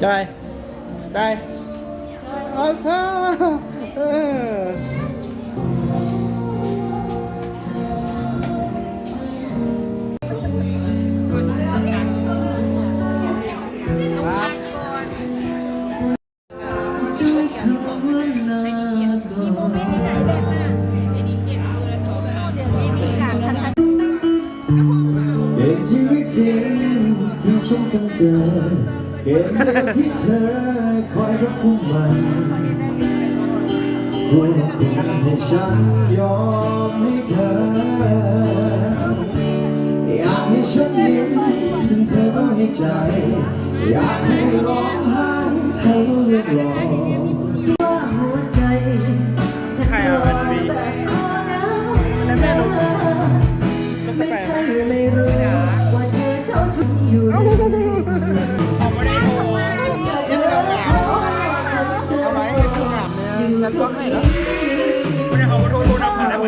ใจใจอ๋อค่ะเออเกมชีวิตจริงที่ฉันต้องเจอเกมเดียวที่เธอคอยควบคุมมันควบคุมให้ฉันยอมให้เธออยากให้ฉันยิ้มถึงเธอต้องให้ใจอยากให้ร้องไห้เธอต้องเรียกร้องหัวใจฉันรอแต่ขอนะไม่ใช่ไม่รู้ว่าเธอเจ้าชุดอยู่เอาไม่ได้โทรฉันจะเอาหนามเอาไหมเอาหนามเนี่ยจะล้วงไหนแล้ว ไม่ได้เขาโทรนำมาได้ไหม